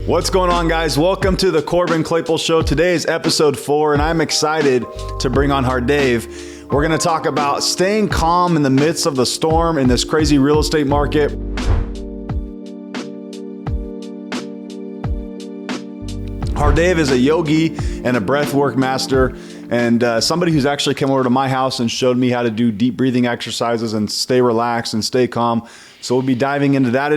What's going on, guys? Welcome to the Corbin Claypool Show. Today is episode 4, and I'm excited to bring on Har Dev. We're going to talk about staying calm in the midst of the storm in this crazy real estate market. Har Dev is a yogi and a breathwork master, and somebody who's actually come over to my house and showed me how to do deep breathing exercises and stay relaxed and stay calm. So we'll be diving into that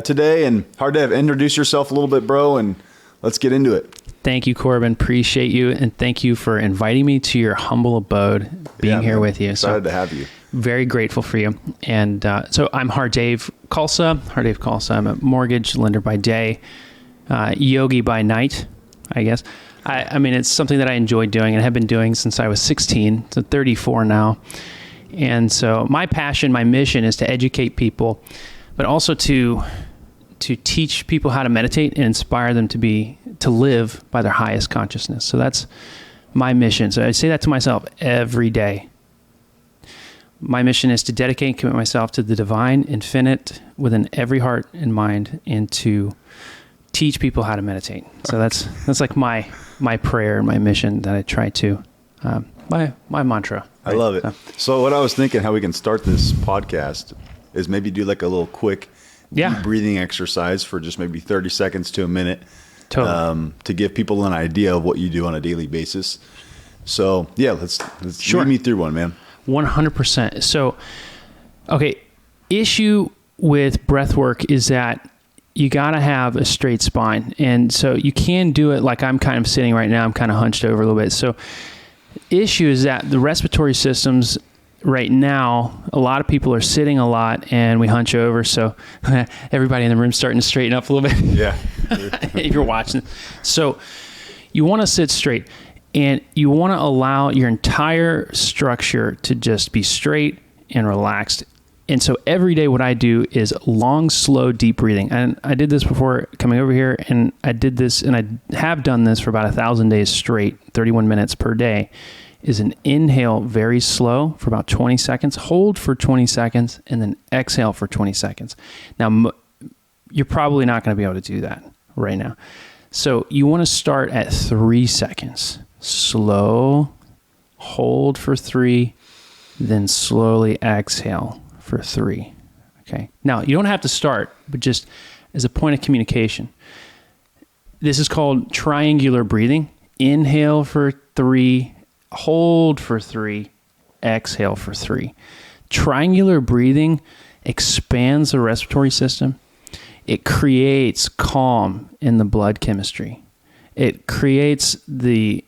today. And Har Dev, introduce yourself a little bit, bro, and let's get into it. Thank you, Corbin. Appreciate you, and thank you for inviting me to your humble abode, being here with you. Excited to have you. Very grateful for you. And so I'm Har Dev Khalsa. I'm a mortgage lender by day, yogi by night, I guess. I mean, it's something that I enjoy doing and have been doing since I was 16, so 34 now. And so my passion, my mission is to educate people, but also to teach people how to meditate and inspire them to live by their highest consciousness. So that's my mission. So I say that to myself every day. My mission is to dedicate and commit myself to the divine, infinite, within every heart and mind, and to teach people how to meditate. So that's like my prayer and my mission that I try to, my mantra. Right? I love it. So what I was thinking, how we can start this podcast is maybe do like a little quick deep breathing exercise for just maybe 30 seconds to a minute. Totally. To give people an idea of what you do on a daily basis. So yeah, let's lead me through one, man. 100%. So, okay. Issue with breath work is that you got to have a straight spine. And so you can do it like I'm kind of sitting right now. I'm kind of hunched over a little bit. So issue is that the respiratory systems right now, a lot of people are sitting a lot and we hunch over. So everybody in the room starting to straighten up a little bit. Yeah. If you're watching. So you want to sit straight and you want to allow your entire structure to just be straight and relaxed. And so every day what I do is long, slow, deep breathing. And I did this before coming over here, and I did this, and I have done this for about 1,000 days straight, 31 minutes per day, is an inhale very slow for about 20 seconds, hold for 20 seconds, and then exhale for 20 seconds. Now, you're probably not going to be able to do that right now. So you want to start at 3 seconds. Slow, hold for 3, then slowly exhale for 3. Okay. Now, you don't have to start, but just as a point of communication, this is called triangular breathing. Inhale for 3, hold for 3, exhale for 3. Triangular breathing expands the respiratory system. It creates calm in the blood chemistry. It creates the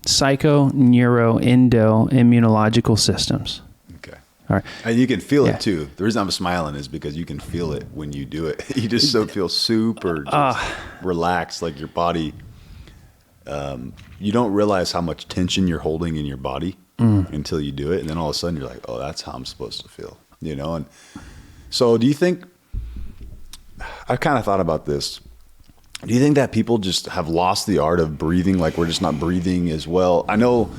psycho, neuro, endo, immunological systems. All right. And you can feel it too. The reason I'm smiling is because you can feel it when you do it. You just feel super relaxed, like your body. You don't realize how much tension you're holding in your body until you do it. And then all of a sudden you're like, oh, that's how I'm supposed to feel, you know? And so do you think, I've kind of thought about this. Do you think that people just have lost the art of breathing? Like we're just not breathing as well? I know,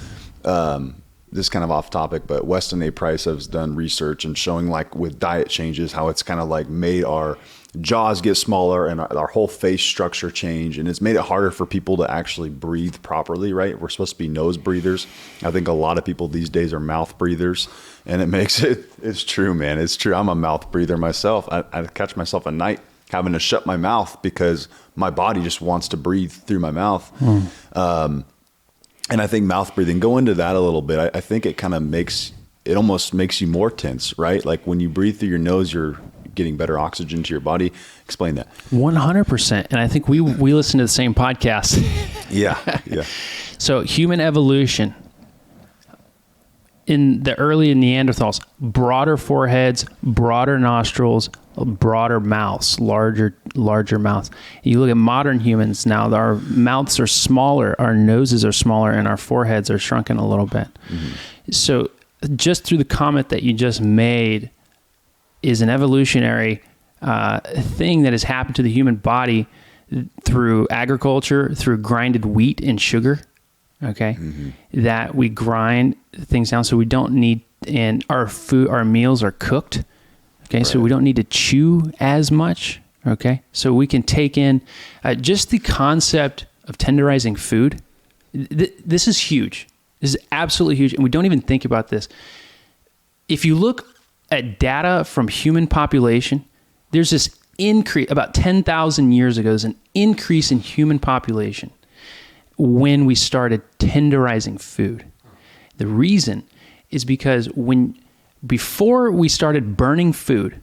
this is kind of off topic, but Weston A. Price has done research and showing like with diet changes, how it's kind of like made our jaws get smaller and our whole face structure change. And it's made it harder for people to actually breathe properly, right? We're supposed to be nose breathers. I think a lot of people these days are mouth breathers, and it makes it's true, man. It's true. I'm a mouth breather myself. I catch myself at night having to shut my mouth because my body just wants to breathe through my mouth. And I think mouth breathing, go into that a little bit. I think it kind of almost makes you more tense, right? Like when you breathe through your nose, you're getting better oxygen to your body. Explain that. 100%. And I think we listen to the same podcast. Yeah. So human evolution in the early Neanderthals, broader foreheads, broader nostrils, broader mouths, larger mouths. You look at modern humans now, our mouths are smaller, our noses are smaller, and our foreheads are shrunken a little bit. Mm-hmm. So just through the comment that you just made is an evolutionary thing that has happened to the human body through agriculture, through grinded wheat and sugar. Okay. Mm-hmm. That we grind things down so we don't need, and our meals are cooked. Okay. Right. So we don't need to chew as much. Okay. So we can take in just the concept of tenderizing food. This is huge. This is absolutely huge. And we don't even think about this. If you look at data from human population, there's this increase about 10,000 years ago. There's an increase in human population when we started tenderizing food. The reason is because before we started burning food,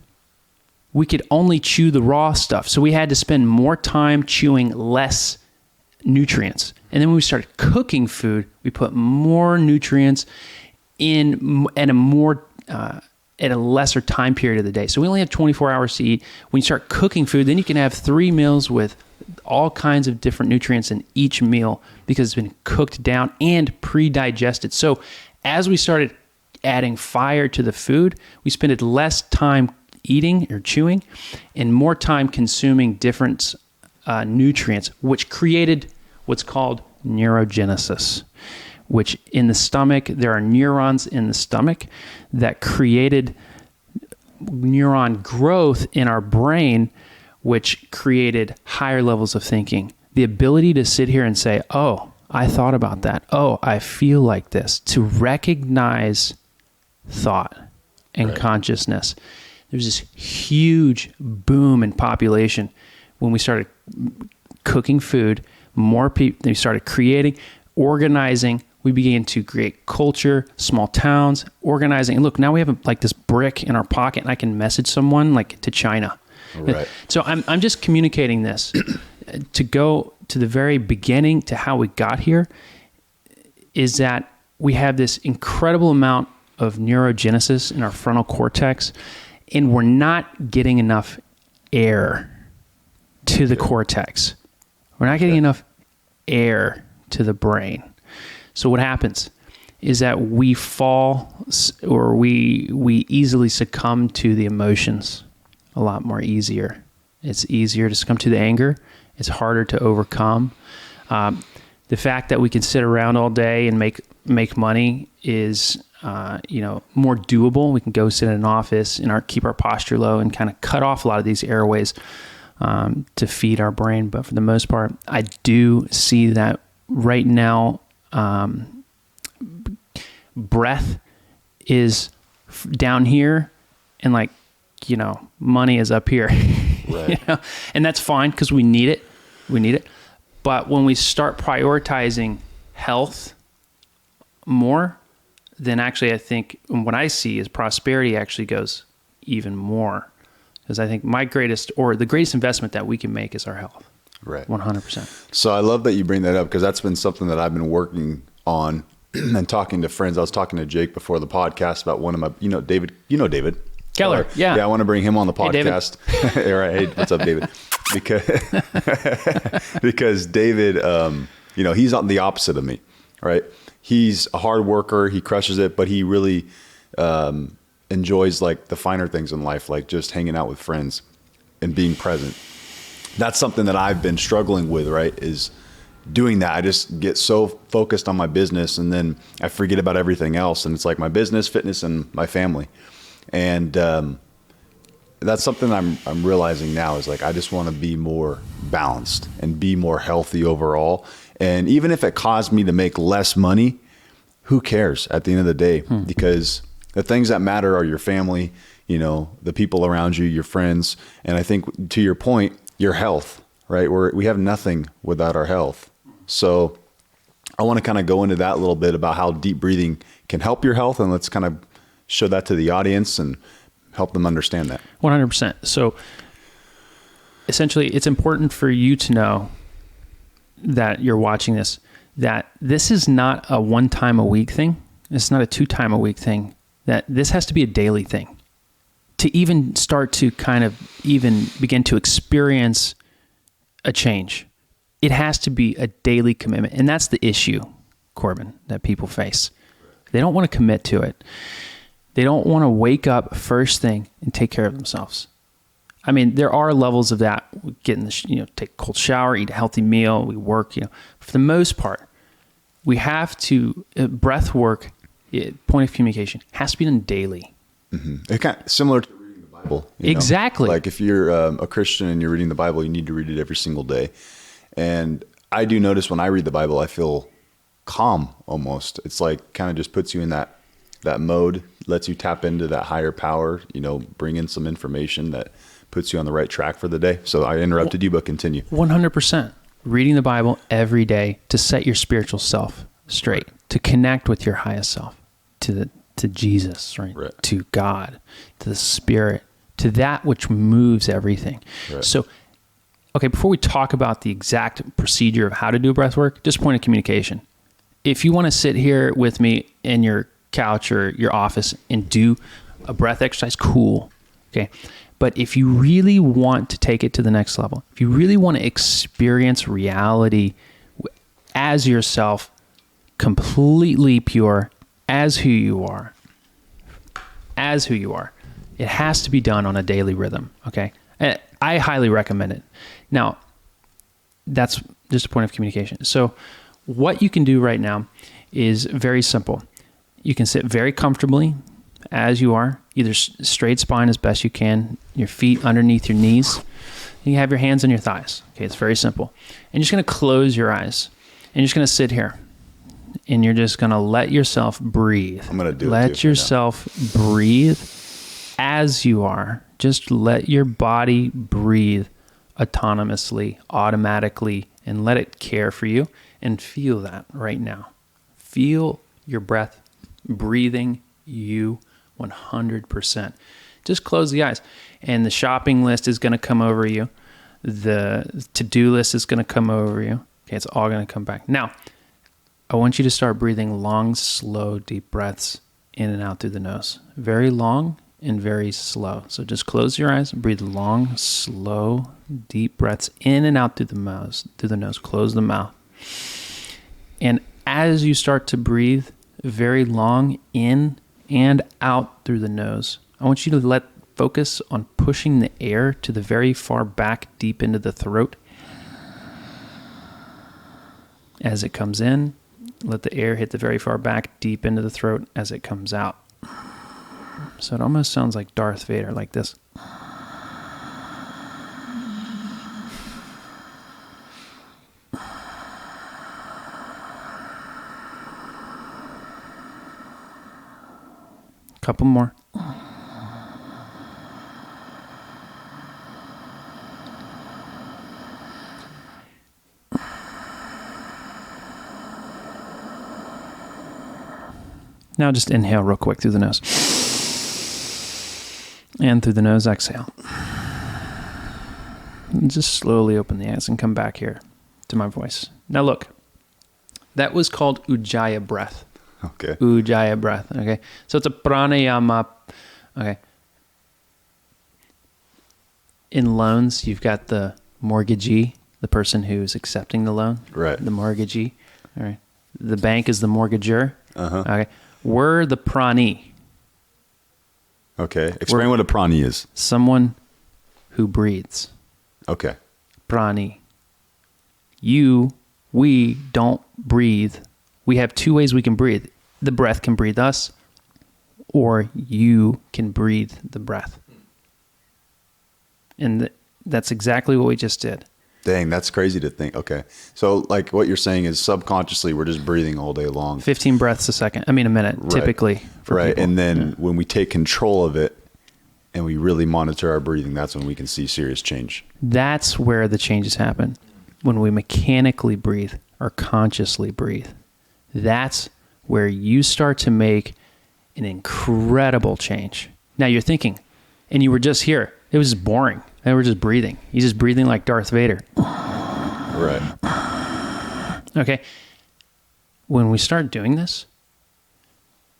we could only chew the raw stuff. So we had to spend more time chewing less nutrients. And then when we started cooking food, we put more nutrients in at a lesser time period of the day. So we only have 24 hours to eat. When you start cooking food, then you can have 3 meals with all kinds of different nutrients in each meal because it's been cooked down and pre-digested. So as we started adding fire to the food, we spent less time eating or chewing and more time consuming different nutrients, which created what's called neurogenesis, which in the stomach, there are neurons in the stomach that created neuron growth in our brain, which created higher levels of thinking. The ability to sit here and say, oh, I thought about that. Oh, I feel like this. To recognize thought and consciousness. There's this huge boom in population when we started cooking food. More people, they started creating, organizing. We began to create culture, small towns, organizing. And look, now we have like this brick in our pocket and I can message someone like to China. Right. So I'm just communicating this to go to the very beginning to how we got here is that we have this incredible amount of neurogenesis in our frontal cortex and we're not getting enough air to the cortex. We're not getting enough air to the brain. So what happens is that we fall or we easily succumb to the emotions a lot more easier. It's easier to succumb to the anger. It's harder to overcome. The fact that we can sit around all day and make money is more doable. We can go sit in an office and keep our posture low and kind of cut off a lot of these airways to feed our brain. But for the most part, I do see that right now, breath is down here and money is up here. Right. And that's fine because we need it. But when we start prioritizing health more, then actually I think what I see is prosperity actually goes even more. Because I think the greatest investment that we can make is our health. Right. 100%. So I love that you bring that up because that's been something that I've been working on and talking to friends. I was talking to Jake before the podcast about one of my, David, David Keller. Yeah. Yeah. I want to bring him on the podcast. Hey, All right. Hey, what's up, David? Because David, he's on the opposite of me, right? He's a hard worker. He crushes it, but he really, enjoys like the finer things in life, like just hanging out with friends and being present. That's something that I've been struggling with, right? Is doing that. I just get so focused on my business and then I forget about everything else. And it's like my business, fitness, and my family. And that's something I'm realizing now is like, I just want to be more balanced and be more healthy overall. And even if it caused me to make less money, who cares at the end of the day? Because the things that matter are your family, the people around you, your friends. And I think to your point, your health, right? We have nothing without our health. So I want to kind of go into that a little bit about how deep breathing can help your health. And let's kind of show that to the audience and help them understand that. 100%. So essentially it's important for you to know that you're watching this, that this is not a 1 time a week thing. It's not a 2 time a week thing. That this has to be a daily thing to even start to kind of even begin to experience a change. It has to be a daily commitment. And that's the issue, Corbin, that people face. They don't want to commit to it. They don't want to wake up first thing and take care of themselves. I mean, there are levels of that. We get in the, take a cold shower, eat a healthy meal, we work, For the most part, we have to, breath work, point of communication, has to be done daily. Mm-hmm. It's kind of similar to reading the Bible. Bible. You know? Exactly. Like if you're a Christian and you're reading the Bible, you need to read it every single day. And I do notice when I read the Bible, I feel calm almost. It's like kind of just puts you in that mode, lets you tap into that higher power, you know, bring in some information that puts you on the right track for the day. So I interrupted you, but continue. 100%. Reading the Bible every day to set your spiritual self straight, to connect with your highest self, to Jesus, right? To God, to the Spirit, to that which moves everything. Right. So, okay, before we talk about the exact procedure of how to do breath work, just point of communication. If you want to sit here with me in your couch or your office and do a breath exercise, cool. Okay. But if you really want to take it to the next level, if you really want to experience reality as yourself, completely pure, as who you are, it has to be done on a daily rhythm. Okay. And I highly recommend it. Now, that's just a point of communication. So what you can do right now is very simple. You can sit very comfortably as you are, either straight spine as best you can, your feet underneath your knees. You have your hands on your thighs. Okay, it's very simple. And you're just going to close your eyes. And you're just going to sit here. And you're just going to let yourself breathe. I'm going to do let it. Let yourself breathe as you are. Just let your body breathe autonomously, automatically, and let it care for you. And feel that right now. Feel your breath breathing you 100%. Just close the eyes. And the shopping list is going to come over you. The to-do list is going to come over you. Okay, it's all going to come back. Now, I want you to start breathing long, slow, deep breaths in and out through the nose. Very long and very slow. So just close your eyes, breathe long, slow, deep breaths in and out through the nose. Close the mouth. And as you start to breathe very long in and out through the nose, I want you to focus on pushing the air to the very far back, deep into the throat. As it comes in, let the air hit the very far back, deep into the throat as it comes out. So it almost sounds like Darth Vader, like this. Couple more. Now just inhale real quick through the nose. And through the nose, exhale. And just slowly open the eyes and come back here to my voice. Now look, that was called Ujjayi breath. Okay. Ujjayi breath. Okay. So it's a pranayama. Okay. In loans, you've got the mortgagee, the person who's accepting the loan. Right. The mortgagee. All right. The bank is the mortgager. Uh-huh. Okay. We're the prani. Okay. Explain what a prani is. Someone who breathes. Okay. Prani. We don't breathe. We have two ways we can breathe. The breath can breathe us, or you can breathe the breath. And that's exactly what we just did. Dang, that's crazy to think. Okay. So like what you're saying is subconsciously we're just breathing all day long. 15 breaths a minute, right. Typically. For right. people. And then when we take control of it and we really monitor our breathing, that's when we can see serious change. That's where the changes happen. When we mechanically breathe or consciously breathe. That's where you start to make an incredible change. Now you're thinking, and you were just here, it was just boring. They were just breathing. He's just breathing like Darth Vader. Right. Okay. When we start doing this,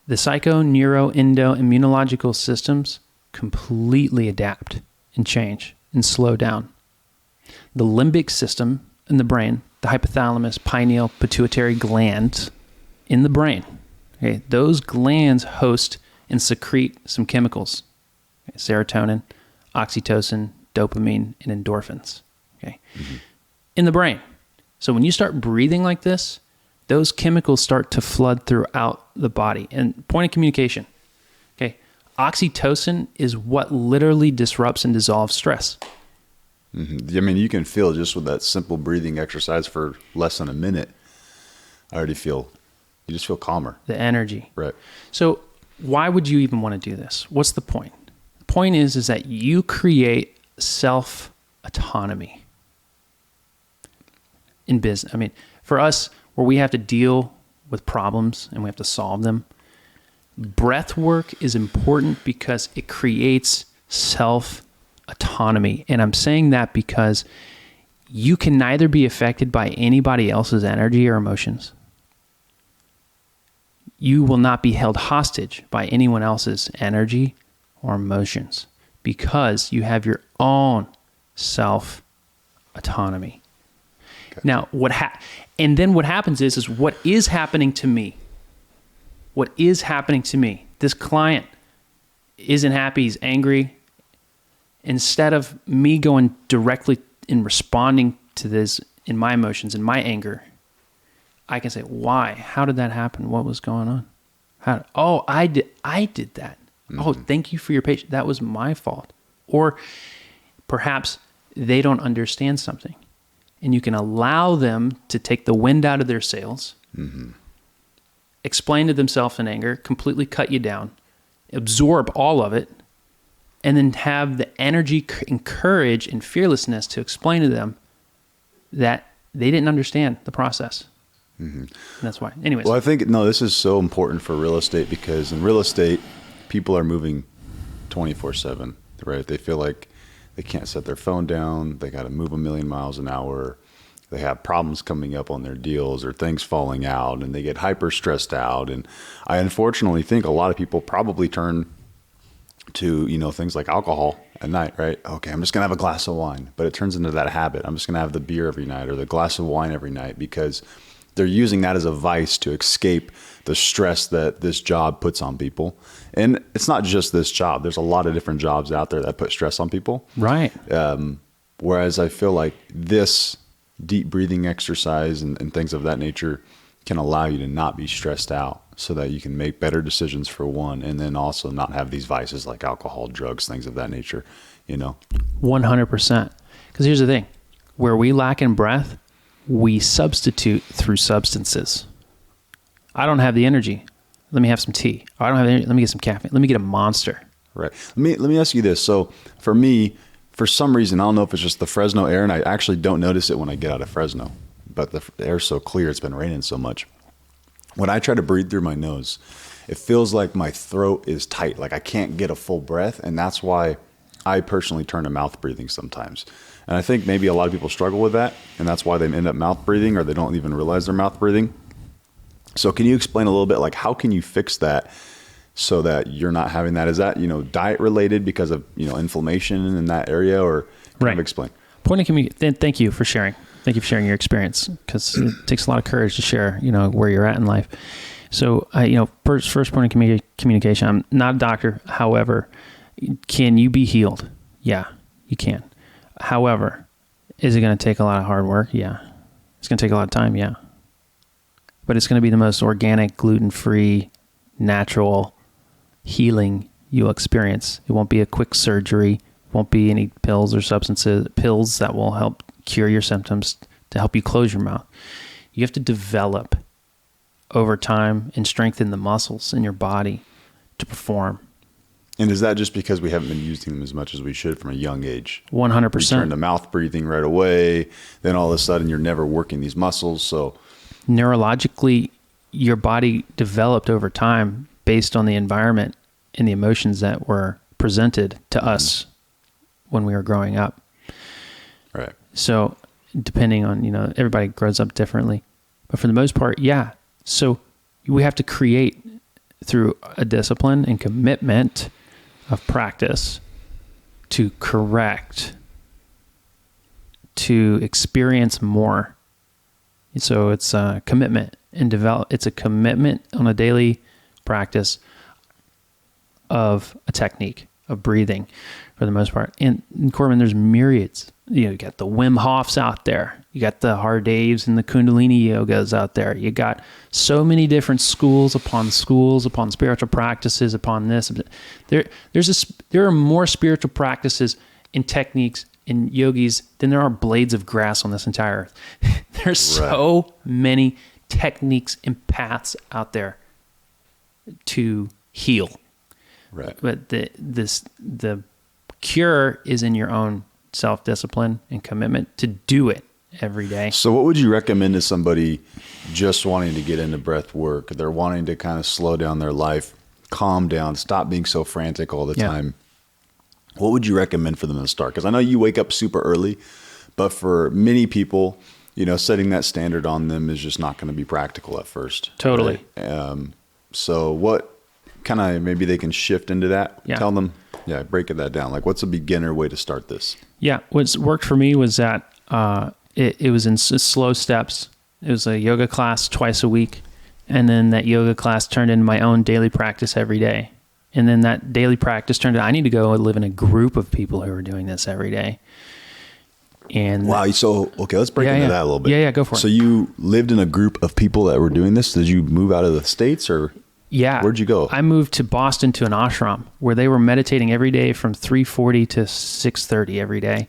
the psycho, neuro, endo, immunological systems completely adapt and change and slow down. The limbic system in the brain, the hypothalamus, pineal, pituitary glands in the brain, okay, those glands host and secrete some chemicals, okay, serotonin, oxytocin, dopamine, and endorphins, okay, in the brain. So when you start breathing like this, those chemicals start to flood throughout the body. And point of communication, okay, Oxytocin is what literally disrupts and dissolves stress. Mm-hmm. I mean, you can feel just with that simple breathing exercise for less than a minute. You just feel calmer. The energy. Right. So why would you even want to do this? What's the point? The point is that you create self-autonomy in business. I mean, for us, where we have to deal with problems and we have to solve them, breath work is important because it creates self-autonomy. And I'm saying that because you can neither be affected by anybody else's energy or emotions. You will not be held hostage by anyone else's energy or emotions because you have your own self-autonomy. Okay. Now, and then what happens is what is happening to me? What is happening to me? This client isn't happy, he's angry. Instead of me going directly and responding to this in my emotions, in my anger, I can say, why? How did that happen? What was going on? I did that. Mm-hmm. Oh, thank you for your patience. That was my fault. Or perhaps they don't understand something. And you can allow them to take the wind out of their sails, mm-hmm. explain to themselves in anger, completely cut you down, absorb all of it, and then have the energy and courage and fearlessness to explain to them that they didn't understand the process. Mm-hmm. And that's why. Anyways. Well, I think, this is so important for real estate because in real estate, people are moving 24/7, right? They feel like they can't set their phone down. They got to move 1,000,000 miles an hour. They have problems coming up on their deals or things falling out, and they get hyper stressed out. And I unfortunately think a lot of people probably turn to, things like alcohol at night, right? Okay, I'm just going to have a glass of wine, but it turns into that habit. I'm just going to have the beer every night or the glass of wine every night because they're using that as a vice to escape the stress that this job puts on people. And it's not just this job. There's a lot of different jobs out there that put stress on people. Right. Whereas I feel like this deep breathing exercise and things of that nature can allow you to not be stressed out so that you can make better decisions for one, and then also not have these vices like alcohol, drugs, things of that nature, 100%. Because here's the thing, where we lack in breath, we substitute through substances. I don't have the energy. Let me have some tea. I don't have the energy. Let me get some caffeine. Let me get a Monster. Right. Let me ask you this. So for me, for some reason, I don't know if it's just the Fresno air, and I actually don't notice it when I get out of Fresno, but the air's so clear. It's been raining so much. When I try to breathe through my nose, it feels like my throat is tight. Like I can't get a full breath. And that's why I personally turn to mouth breathing sometimes. And I think maybe a lot of people struggle with that, and that's why they end up mouth breathing or they don't even realize they're mouth breathing. So can you explain a little bit, like how can you fix that so that you're not having that? Is that, diet related because of, inflammation in that area, or kind of explain? Point of communication. Thank you for sharing. Thank you for sharing your experience, because it takes a lot of courage to share, where you're at in life. So, first point of communication, I'm not a doctor. However, can you be healed? Yeah, you can. However, is it going to take a lot of hard work? Yeah. It's going to take a lot of time? Yeah. But it's going to be the most organic, gluten-free, natural healing you'll experience. It won't be a quick surgery. It won't be any pills or pills that will help cure your symptoms to help you close your mouth. You have to develop over time and strengthen the muscles in your body to perform. And is that just because we haven't been using them as much as we should from a young age? 100%. We turn to mouth breathing right away. Then all of a sudden you're never working these muscles. So neurologically, your body developed over time based on the environment and the emotions that were presented to us when we were growing up. Right. So depending on, everybody grows up differently. But for the most part, yeah. So we have to create through a discipline and commitment of practice to correct, to experience more. So it's a commitment and it's a commitment on a daily practice of a technique. of breathing for the most part. And Corbin, there's myriads. You got the Wim Hofs out there. You got the Har Devs and the Kundalini yogas out there. You got so many different schools upon spiritual practices upon this. There are more spiritual practices and techniques in yogis than there are blades of grass on this entire earth. There's so many techniques and paths out there to heal. Right. But the cure is in your own self-discipline and commitment to do it every day. So what would you recommend to somebody just wanting to get into breath work? They're wanting to kind of slow down their life, calm down, stop being so frantic all the time. What would you recommend for them to start? Because I know you wake up super early, but for many people, setting that standard on them is just not going to be practical at first. Totally. Right? So what kind of, maybe they can shift into that? Yeah. Tell them, breaking that down. Like, what's a beginner way to start this? Yeah. What's worked for me was that it was in slow steps. It was a yoga class twice a week. And then that yoga class turned into my own daily practice every day. And then that daily practice turned into, I need to go live in a group of people who are doing this every day. And wow. So, okay, let's break into that a little bit. Yeah, go for it. So you lived in a group of people that were doing this. Did you move out of the States or? Yeah. Where'd you go? I moved to Boston to an ashram where they were meditating every day from 3:40 to 6:30 every day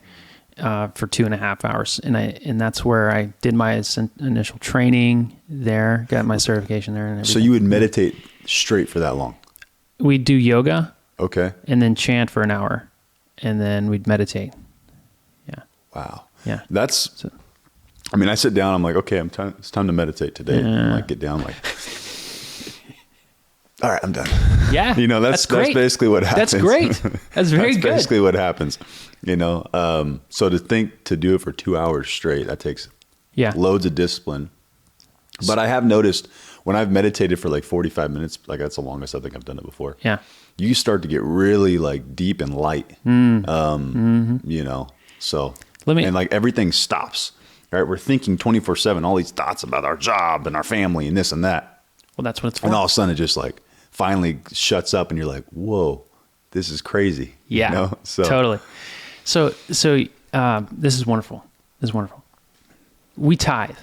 for 2.5 hours. And that's where I did my initial training there, got my certification there. And everything. So you would meditate straight for that long? We'd do yoga. Okay. And then chant for an hour. And then we'd meditate. Yeah. Wow. Yeah. I sit down, I'm like, okay, it's time to meditate today. Yeah. I get down all right, I'm done. Yeah. That's basically what happens. That's great. That's very good. That's basically what happens. So to do it for 2 hours straight, that takes loads of discipline. But I have noticed when I've meditated for 45 minutes, that's the longest I think I've done it before. Yeah. You start to get really deep and light. So everything stops, right? We're thinking 24/7, all these thoughts about our job and our family and this and that. Well, that's what it's for. And all of a sudden it just finally shuts up and you're like, whoa, this is crazy. Yeah, totally. So this is wonderful. We tithe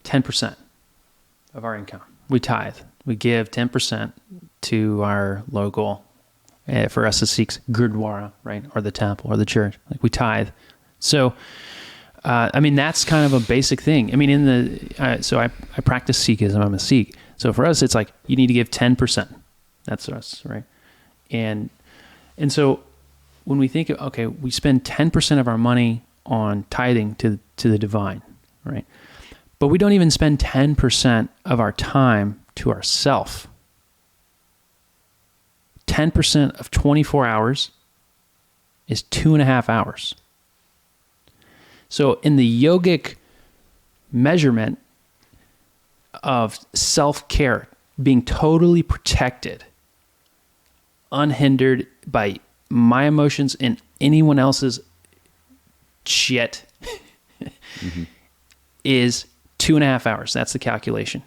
10% of our income. We tithe. We give 10% to our local, for us as Sikhs, gurdwara, right? Or the temple or the church. We tithe. So, that's kind of a basic thing. So I practice Sikhism. I'm a Sikh. So for us, it's you need to give 10%. That's us, right? And so when we think of, okay, we spend 10% of our money on tithing to the divine, right? But we don't even spend 10% of our time to ourself. 10% of 24 hours is 2.5 hours. So in the yogic measurement of self-care, being totally protected, unhindered by my emotions and anyone else's shit, is 2.5 hours. That's the calculation.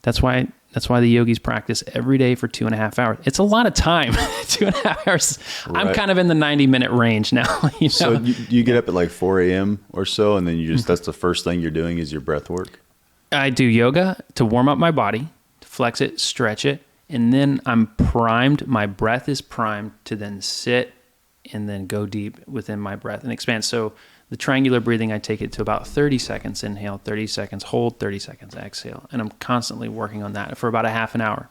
That's why the yogis practice every day for 2.5 hours. It's a lot of time. 2.5 hours. Right. I'm kind of in the 90-minute range now. So you get up at 4 a.m. or so, and then that's the first thing you're doing is your breath work? I do yoga to warm up my body, to flex it, stretch it, and then I'm primed. My breath is primed to then sit and then go deep within my breath and expand. So the triangular breathing, I take it to about 30 seconds, inhale, 30 seconds, hold, 30 seconds, exhale. And I'm constantly working on that for about a half an hour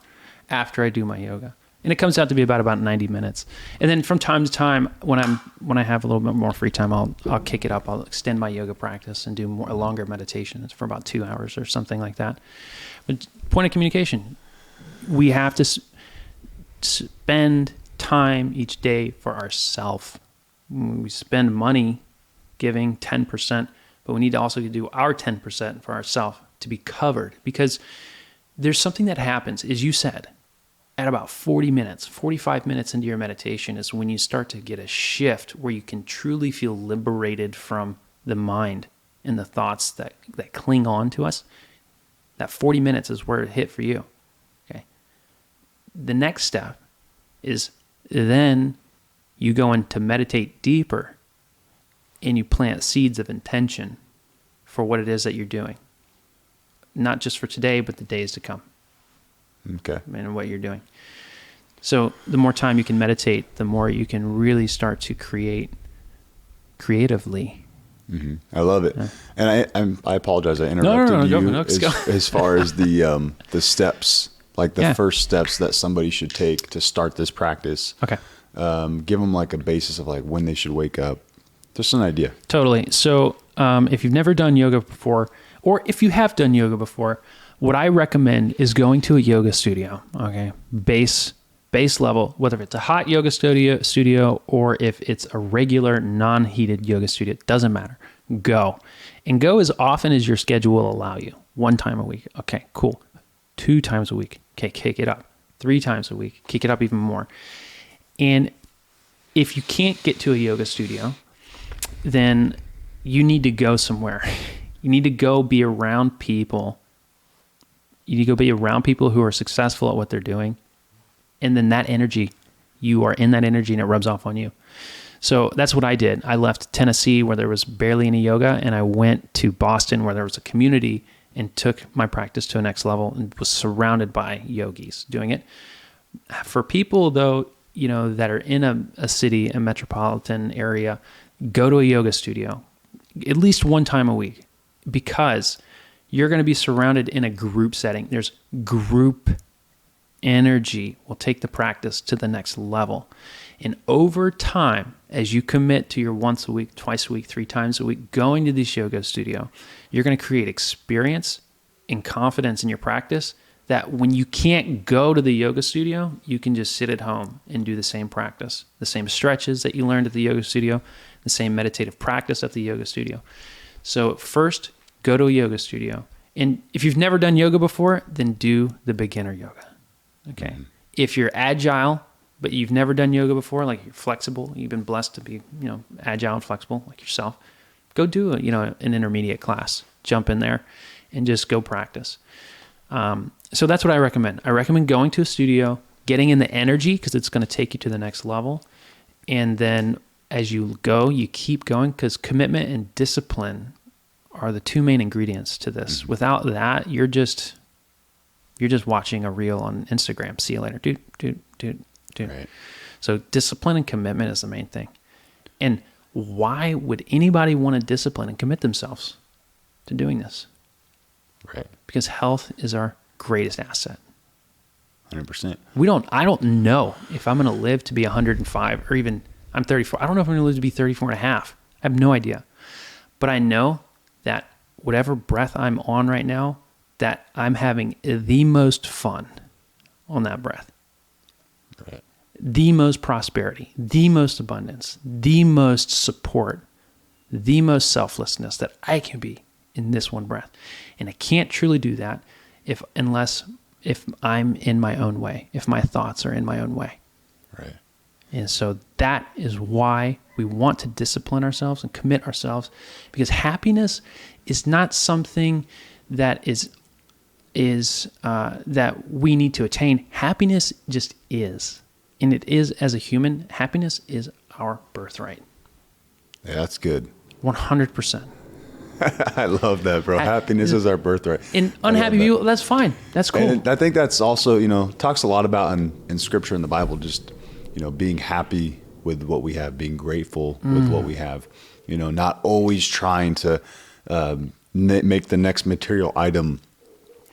after I do my yoga. And it comes out to be about 90 minutes. And then from time to time, when I have a little bit more free time, I'll kick it up. I'll extend my yoga practice and do a longer meditation. It's for about 2 hours or something like that. But point of communication, we have to spend time each day for ourselves. We spend money giving 10%, but we need to also do our 10% for ourselves to be covered, because there's something that happens, as you said, at about 45 minutes into your meditation is when you start to get a shift where you can truly feel liberated from the mind and the thoughts that cling on to us. That 40 minutes is where it hit for you. Okay. The next step is then You go in to meditate deeper, and you plant seeds of intention for what it is that you're doing. Not just for today, but the days to come. Okay. And what you're doing. So the more time you can meditate, the more you can really start to create creatively. Mm-hmm. I love it. Yeah. And I apologize. I interrupted you as far as the steps, like the first steps that somebody should take to start this practice. Okay. Give them like a basis of like when they should wake up. Just an idea. Totally. So if you've never done yoga before, or if you have done yoga before, what I recommend is going to a yoga studio. Okay. Base level, whether it's a hot yoga studio or if it's a regular non-heated yoga studio, it doesn't matter. Go. And go as often as your schedule will allow you. 1 time a week. Okay, cool. 2 times a week. Okay, kick it up. 3 times a week. Kick it up even more. And if you can't get to a yoga studio, then you need to go somewhere. You need to go be around people. You need to go be around people who are successful at what they're doing. And then that energy, you are in that energy and it rubs off on you. So that's what I did. I left Tennessee where there was barely any yoga, and I went to Boston where there was a community and took my practice to a next level and was surrounded by yogis doing it. For people though, that are in a city, a metropolitan area, go to a yoga studio at least 1 time a week, because you're going to be surrounded in a group setting. There's group energy will take the practice to the next level. And over time, as you commit to your once a week, twice a week, 3 times a week, going to this yoga studio, you're going to create experience and confidence in your practice that when you can't go to the yoga studio, you can just sit at home and do the same practice, the same stretches that you learned at the yoga studio, the same meditative practice at the yoga studio. So first, go to a yoga studio. And if you've never done yoga before, then do the beginner yoga. Okay. Mm-hmm. If you're agile, but you've never done yoga before, like you're flexible, you've been blessed to be, agile and flexible like yourself, go do an intermediate class, jump in there and just go practice. So that's what I recommend. I recommend going to a studio, getting in the energy because it's going to take you to the next level. And then as you go, you keep going, because commitment and discipline are the 2 main ingredients to this. Mm-hmm. Without that, you're just watching a reel on Instagram. See you later. Dude. Right. So discipline and commitment is the main thing. And why would anybody want to discipline and commit themselves to doing this? Right. Because health is our greatest asset. 100%. I don't know if I'm going to live to be 105 or even I'm 34. I don't know if I'm going to live to be 34 and a half. I have no idea. But I know that whatever breath I'm on right now, that I'm having the most fun on that breath. Right. The most prosperity, the most abundance, the most support, the most selflessness that I can be in this one breath. And I can't truly do that if I'm in my own way, if my thoughts are in my own way. Right. And so that is why we want to discipline ourselves and commit ourselves, because happiness is not something that is that we need to attain. Happiness just is. And it is, as a human, happiness is our birthright. Yeah, that's good. 100%. I love that, bro. Happiness is our birthright. And unhappy people, that's fine. That's cool. And I think that's also, talks a lot about in scripture in the Bible, just, being happy with what we have, being grateful with what we have, not always trying to make the next material item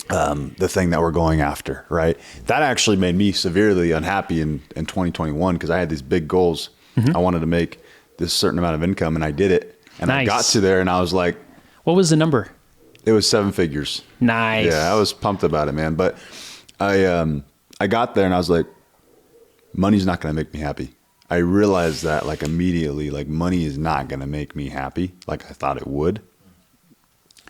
the thing that we're going after, right? That actually made me severely unhappy in 2021, because I had these big goals. Mm-hmm. I wanted to make this certain amount of income, and I did it. And nice. I got to there, and I was like... What was the number? It was 7 figures. Nice. Yeah, I was pumped about it, man. But I got there, and I was like, money's not going to make me happy. I realized that like immediately, like money is not going to make me happy like I thought it would.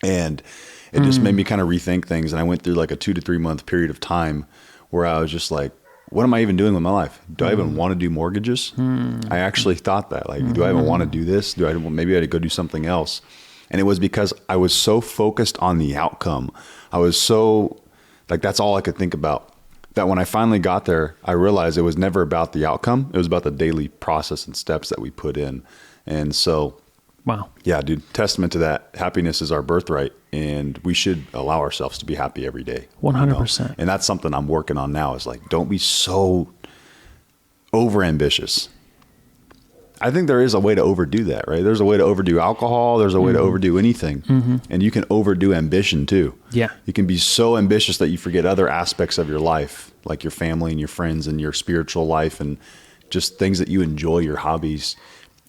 And it just made me kind of rethink things. And I went through like a 2 to 3 month period of time where I was just like, what am I even doing with my life? Do I even want to do mortgages? I actually thought that, like, do I even want to do this? Maybe I had to go do something else. And it was because I was so focused on the outcome. I was so like, that's all I could think about. that when I finally got there, I realized it was never about the outcome. It was about the daily process and steps that we put in. And so, wow. Yeah, dude, testament to that. Happiness is our birthright, and we should allow ourselves to be happy every day. 100%. And that's something I'm working on now, is like, don't be so over ambitious. I think there is a way to overdo that, right? There's a way to overdo alcohol. There's a way to overdo anything. And you can overdo ambition too. Yeah. You can be so ambitious that you forget other aspects of your life, like your family and your friends and your spiritual life and just things that you enjoy, your hobbies.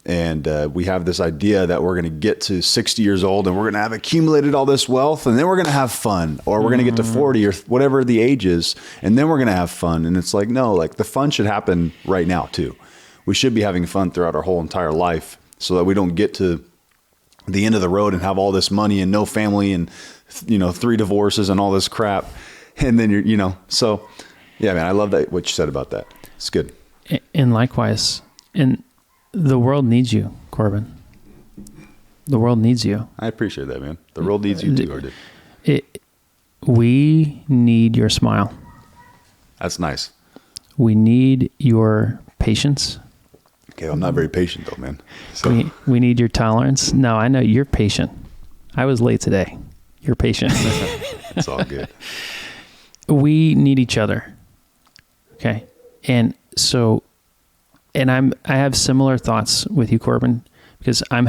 And we have this idea that we're going to get to 60 years old and we're going to have accumulated all this wealth and then we're going to have fun, or we're going to get to 40 or whatever the age is, and then we're going to have fun. And it's like, no, like the fun should happen right now too. We should be having fun throughout our whole entire life so that we don't get to the end of the road and have all this money and no family and, 3 divorces and all this crap. And then so yeah, man, I love that, what you said about that. It's good. And likewise, and the world needs you, Corbin. The world needs you. I appreciate that, man. The world needs you too, Har Dev. We need your smile. That's nice. We need your patience. Okay, I'm not very patient though, man. So. We need your tolerance. No, I know you're patient. I was late today. You're patient. It's all good. We need each other. Okay. And so, I have similar thoughts with you, Corbin, because I'm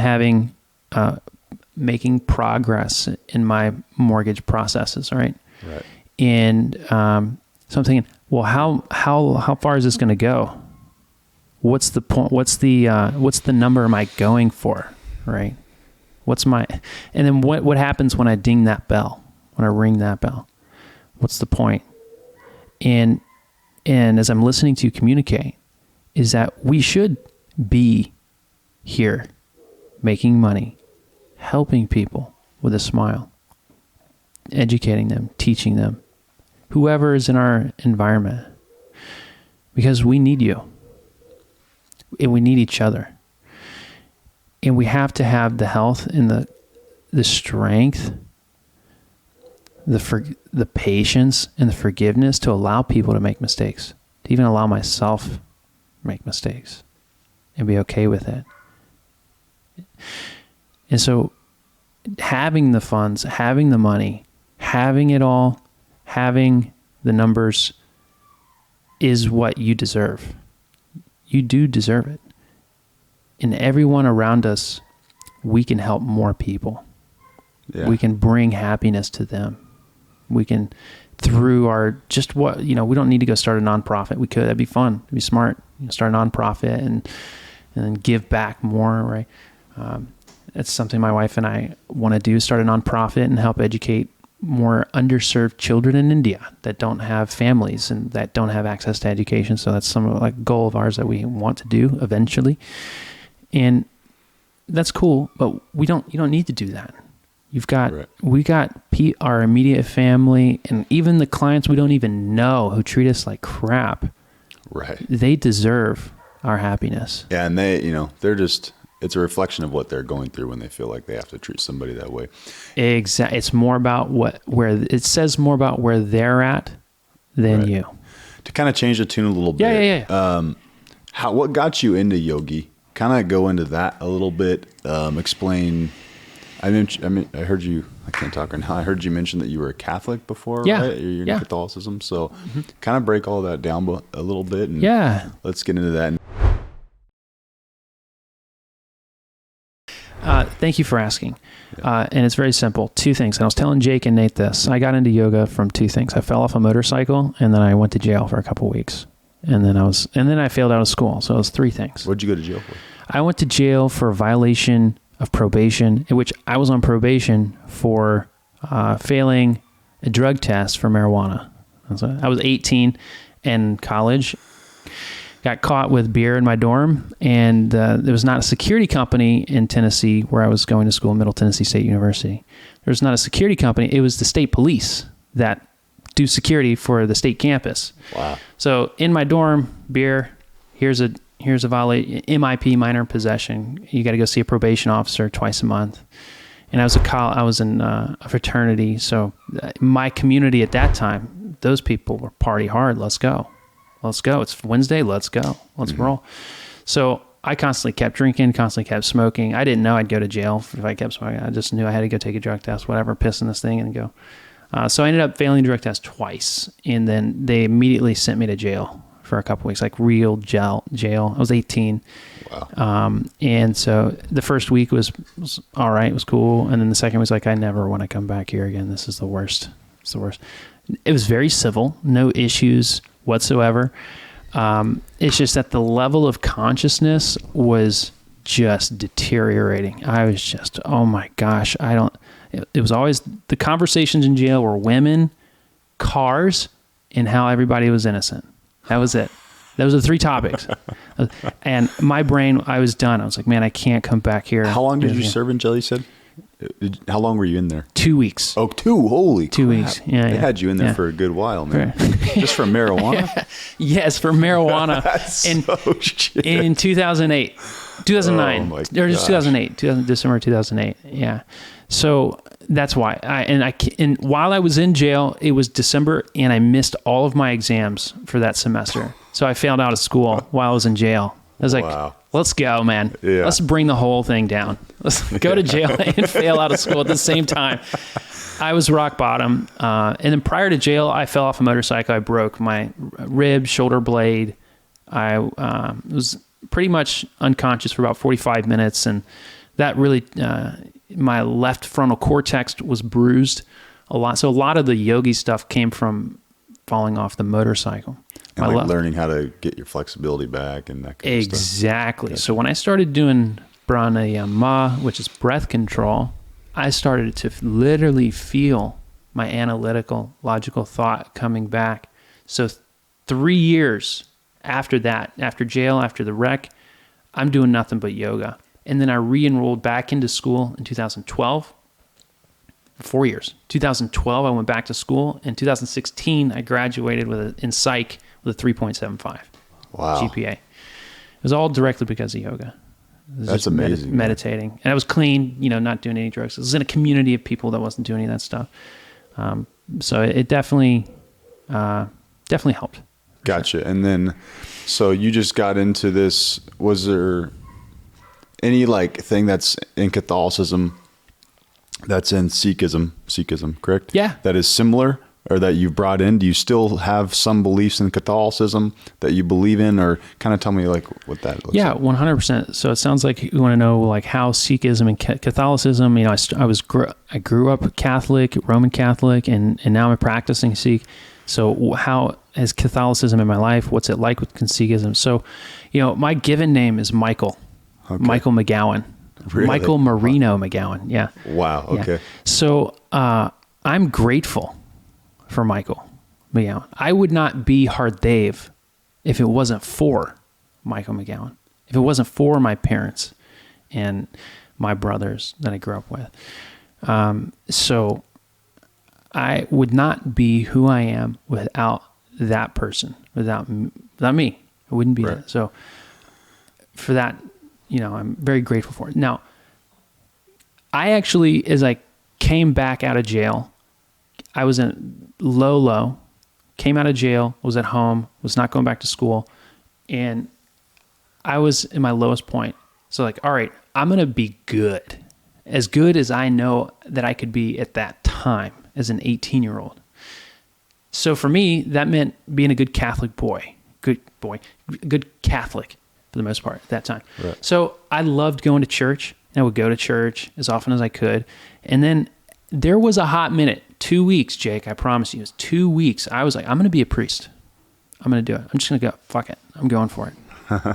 making progress in my mortgage processes. Right. Right. And, so I'm thinking, well, how far is this going to go? What's the point? What's the number am I going for? Right. And then what happens when I ding that bell, when I ring that bell? What's the point? And as I'm listening to you communicate, is that we should be here making money, helping people with a smile, educating them, teaching them, whoever is in our environment, because we need you and we need each other. And we have to have the health and the strength, the patience and the forgiveness to allow people to make mistakes, to even allow myself to make mistakes and be okay with it. And so having the funds, having the money, having it all, having the numbers is what you deserve. You do deserve it. And everyone around us, we can help more people. Yeah. We can bring happiness to them. We can, through our, we don't need to go start a nonprofit. We could, that'd be fun. It'd be smart. Start a nonprofit and give back more, right? It's something my wife and I want to do, start a nonprofit and help educate more underserved children in India that don't have families and that don't have access to education. So that's some goal of ours that we want to do eventually. And that's cool, but you don't need to do that. We got our immediate family and even the clients we don't even know who treat us like crap. Right. They deserve our happiness. Yeah. And they're just, it's a reflection of what they're going through when they feel like they have to treat somebody that way. Exactly. It's more about it says more about where they're at than you. To kind of change the tune a little bit. Yeah. What got you into Yogi? Kind of go into that a little bit. Explain. I heard you. I can't talk right now. I heard you mention that you were a Catholic before, right? You're in Catholicism. So, kind of break all that down a little bit, and let's get into that. Thank you for asking. And it's very simple. 2 things. And I was telling Jake and Nate this. I got into yoga from 2 things. I fell off a motorcycle, and then I went to jail for a couple of weeks. And then I failed out of school. So it was 3 things. What'd you go to jail for? I went to jail for violation of probation, in which I was on probation for failing a drug test for marijuana. I was 18 in college, got caught with beer in my dorm, and there was not a security company in Tennessee where I was going to school, Middle Tennessee State University. There was not a security company. It was the state police that do security for the state campus. Wow. So in my dorm, beer, here's a MIP, minor possession. You got to go see a probation officer twice a month. And I was in a fraternity. So my community at that time, But those people were party hard. Let's go. It's Wednesday. Let's go. Let's roll. So I constantly kept drinking, constantly kept smoking. I didn't know I'd go to jail if I kept smoking. I just knew I had to go take a drug test, whatever, piss in this thing and go. So I ended up failing drug test twice. And then they immediately sent me to jail for a couple weeks, like real jail. I was 18. Wow. And so the first week was all right. It was cool. And then the second was like, I never want to come back here again. This is the worst. It's the worst. It was very civil, no issues whatsoever. It's just that the level of consciousness was just deteriorating. I was just, oh my gosh, it was always, the conversations in jail were women, cars, and how everybody was innocent. That was it. Those are the three topics. And my brain, I was done. I was like, man, I can't come back here. How long did you serve in jail, you said? How long were you in there? 2 weeks. Oh, holy 2 crap. weeks. Yeah, They had you in there for a good while, man. Just for marijuana? Yes, for marijuana. That's in, so shit. in 2008, 2009, Oh my or just 2008, December 2008. Yeah. So that's why. And while I was in jail, it was December, and I missed all of my exams for that semester. So I failed out of school while I was in jail. I was like, Wow. let's go, man. Yeah. Let's bring the whole thing down. Let's go to jail and fail out of school at the same time. I was rock bottom. And then prior to jail, I fell off a motorcycle. I broke my rib, shoulder blade. I was pretty much unconscious for about 45 minutes. And that really, my left frontal cortex was bruised a lot. So a lot of the yogi stuff came from falling off the motorcycle. And like learning how to get your flexibility back and that kind of stuff. Exactly. So when I started doing pranayama, which is breath control, I started to literally feel my analytical, logical thought coming back. So 3 years after that, after jail, after the wreck, I'm doing nothing but yoga. And then I re-enrolled back into school in 2012. 4 years. 2012, I went back to school. In 2016, I graduated in psych with a 3.75 GPA. It was all directly because of yoga. That's amazing. Meditating. And I was clean, not doing any drugs. I was in a community of people that wasn't doing any of that stuff. So it definitely helped. Gotcha. Sure. And then, so you just got into this. Was there any thing that's in Catholicism that's in Sikhism, correct? Yeah. That is similar or that you've brought in? Do you still have some beliefs in Catholicism that you believe in, or kind of tell me what that looks like? 100%. So it sounds like you want to know how Sikhism and Catholicism, I grew up Catholic, Roman Catholic, and now I'm a practicing Sikh. So how is Catholicism in my life? What's it like with Sikhism? So, my given name is Michael. Okay. Michael McGowan. Really? Michael Marino McGowan. Yeah. Wow. Okay. Yeah. So I'm grateful for Michael McGowan. I would not be Har Dev if it wasn't for Michael McGowan. If it wasn't for my parents and my brothers that I grew up with. So I would not be who I am without that person, without me. I wouldn't be that. So for that, I'm very grateful for it. Now, I actually, as I came back out of jail, I was in low, came out of jail, was at home, was not going back to school, and I was in my lowest point. So all right, I'm going to be as good as I know that I could be at that time as an 18-year-old. So for me, that meant being a good Catholic boy, good Catholic for the most part at that time. Right. So I loved going to church, and I would go to church as often as I could. And then there was a hot minute, 2 weeks, Jake, I promise you, it was 2 weeks. I was like, I'm going to be a priest. I'm going to do it. I'm just going to go, fuck it. I'm going for it.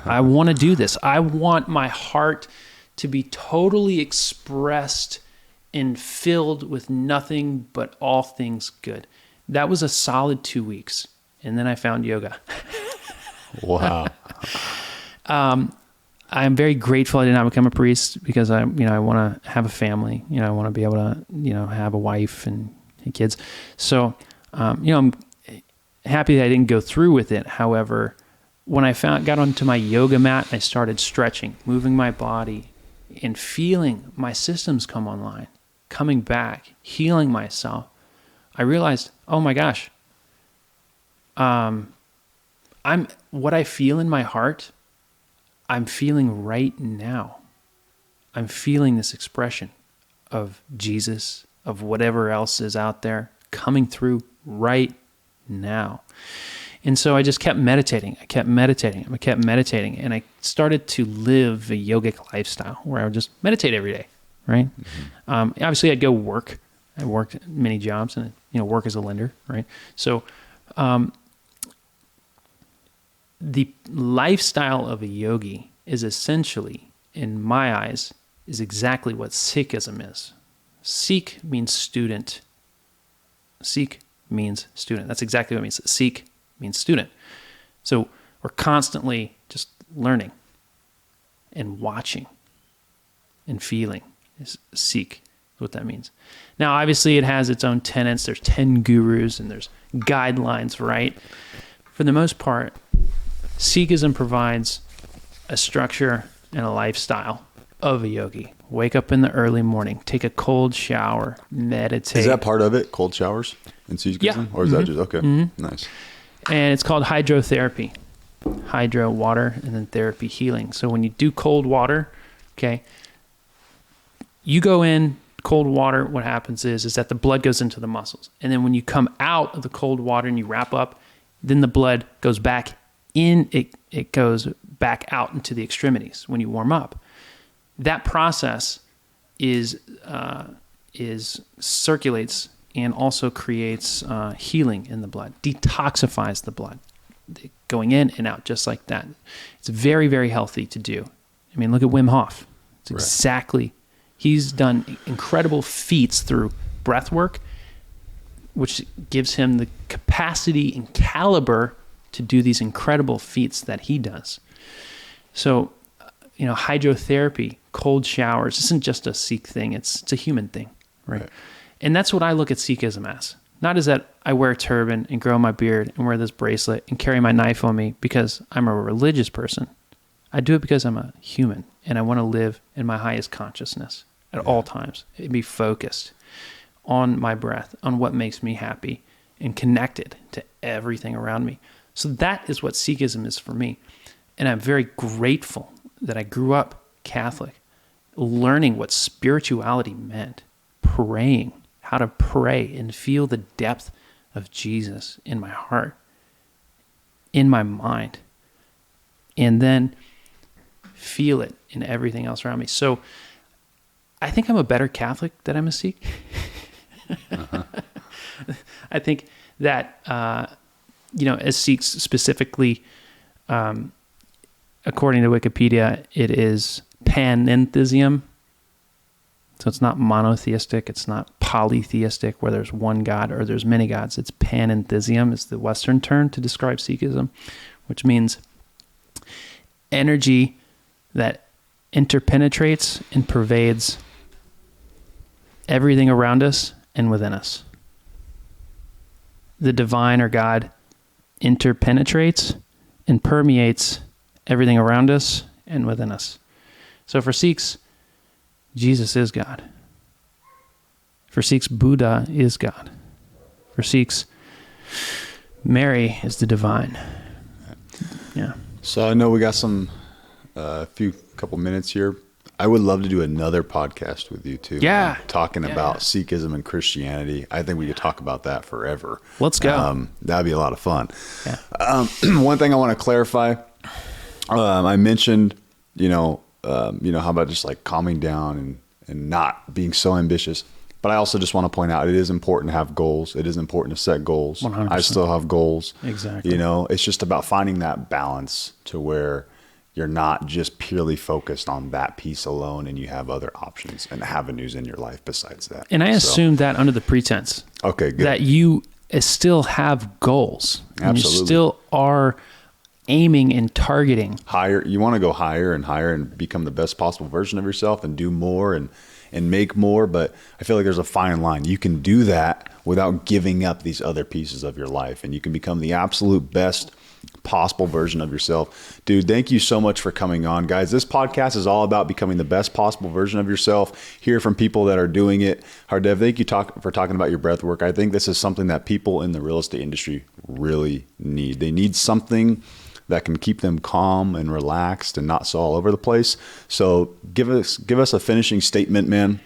I want to do this. I want my heart to be totally expressed and filled with nothing but all things good. That was a solid 2 weeks. And then I found yoga. Wow. I'm very grateful I did not become a priest because I want to have a family. I want to be able to, have a wife and kids. So, I'm happy that I didn't go through with it. However, when I got onto my yoga mat, I started stretching, moving my body, and feeling my systems come online, coming back, healing myself. I realized, oh my gosh, what I feel in my heart, I'm feeling right now. I'm feeling this expression of Jesus, of whatever else is out there coming through right now. And so I just kept meditating. I kept meditating. And I started to live a yogic lifestyle where I would just meditate every day, right? Mm-hmm. Obviously, I'd go work. I worked many jobs and, work as a lender, right? So the lifestyle of a yogi is essentially, in my eyes, is exactly what Sikhism is. Sikh means student. Sikh means student. That's exactly what it means. Sikh means student. So we're constantly just learning and watching and feeling is Sikh, is what that means. Now, obviously, it has its own tenets. There's 10 gurus and there's guidelines, right? For the most part, Sikhism provides a structure and a lifestyle of a yogi. Wake up in the early morning, take a cold shower, meditate. Is that part of it, cold showers in Sikhism? Yeah. Or is that just, okay, nice. And it's called hydrotherapy. Hydro, water, and then therapy, healing. So when you do cold water, okay, you go in, cold water, what happens is that the blood goes into the muscles. And then when you come out of the cold water and you wrap up, then the blood goes back in, it goes back out into the extremities when you warm up. That process is circulates and also creates healing in the blood, detoxifies the blood, going in and out just like that. It's very, very healthy to do. I mean, look at Wim Hof. It's exactly, he's done incredible feats through breath work, which gives him the capacity and caliber to do these incredible feats that he does. So, hydrotherapy, cold showers, isn't just a Sikh thing. It's a human thing, right? And that's what I look at Sikhism as. Not as that I wear a turban and grow my beard and wear this bracelet and carry my knife on me because I'm a religious person. I do it because I'm a human and I want to live in my highest consciousness at all times and be focused on my breath, on what makes me happy and connected to everything around me. So that is what Sikhism is for me. And I'm very grateful that I grew up Catholic, learning what spirituality meant, praying, how to pray and feel the depth of Jesus in my heart, in my mind, and then feel it in everything else around me. So I think I'm a better Catholic than I'm a Sikh. I think that, as Sikhs specifically, according to Wikipedia, it is panentheism. So it's not monotheistic, it's not polytheistic where there's one God or there's many gods. It's panentheism is the Western term to describe Sikhism, which means energy that interpenetrates and pervades everything around us and within us. The divine or God interpenetrates and permeates everything around us and within us. So for Sikhs, Jesus is God. For Sikhs, Buddha is God. For Sikhs, Mary is the divine. Yeah. So I know we got a couple minutes here. I would love to do another podcast with you too. Yeah. Talking about Sikhism and Christianity. I think we could talk about that forever. Let's go. That'd be a lot of fun. Yeah. One thing I want to clarify, I mentioned, how about just like calming down and not being so ambitious. But I also just want to point out, it is important to have goals. It is important to set goals. 100%. I still have goals. Exactly. It's just about finding that balance to where you're not just purely focused on that piece alone and you have other options and avenues in your life besides that. And I assumed that under the pretense. Okay, good. That you still have goals. Absolutely. And you still are aiming and targeting. Higher. You want to go higher and become the best possible version of yourself and do more and make more. But I feel like there's a fine line. You can do that without giving up these other pieces of your life. And you can become the absolute best possible version of yourself. Dude, thank you so much for coming on. Guys, this podcast is all about becoming the best possible version of yourself. Hear from people that are doing it. Har Dev, thank you for talking about your breath work. I think this is something that people in the real estate industry really need. They need something that can keep them calm and relaxed and not so all over the place. So give us a finishing statement, man.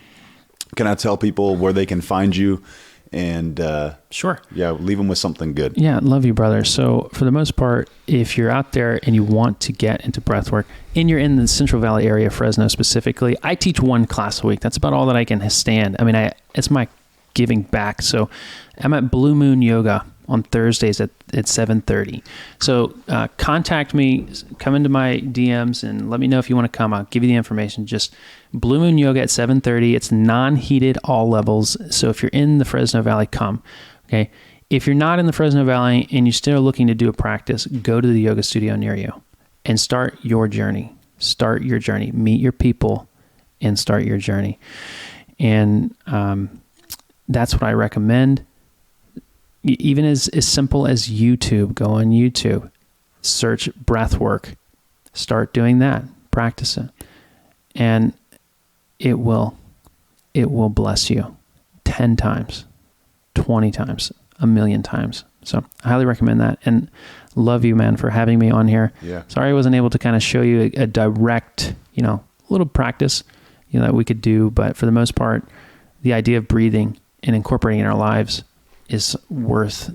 Can I tell people where they can find you? And sure. Yeah, leave them with something good. Yeah, love you, brother. So for the most part, if you're out there and you want to get into breathwork and you're in the Central Valley area, Fresno specifically, I teach one class a week. That's about all that I can stand. I mean, it's my giving back. So I'm at Blue Moon Yoga on Thursdays at 7:30. So contact me, come into my DMs and let me know if you want to come. I'll give you the information. Just Blue Moon Yoga at 7:30. It's non-heated, all levels. So if you're in the Fresno Valley, come. Okay. If you're not in the Fresno Valley and you're still looking to do a practice, go to the yoga studio near you and start your journey. Start your journey. Meet your people and start your journey. And that's what I recommend. Even as simple as YouTube, go on YouTube, search breath work, start doing that, practice it. And it will bless you 10 times, 20 times, 1,000,000 times. So I highly recommend that. And love you, man, for having me on here. Yeah. Sorry I wasn't able to kind of show you a direct, little practice, that we could do. But for the most part, the idea of breathing and incorporating in our lives is worth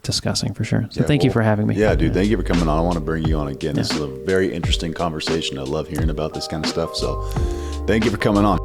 discussing for sure. So thank you for having me. Yeah, dude, thank you for coming on. I want to bring you on again. This is a very interesting conversation. I love hearing about this kind of stuff. So thank you for coming on.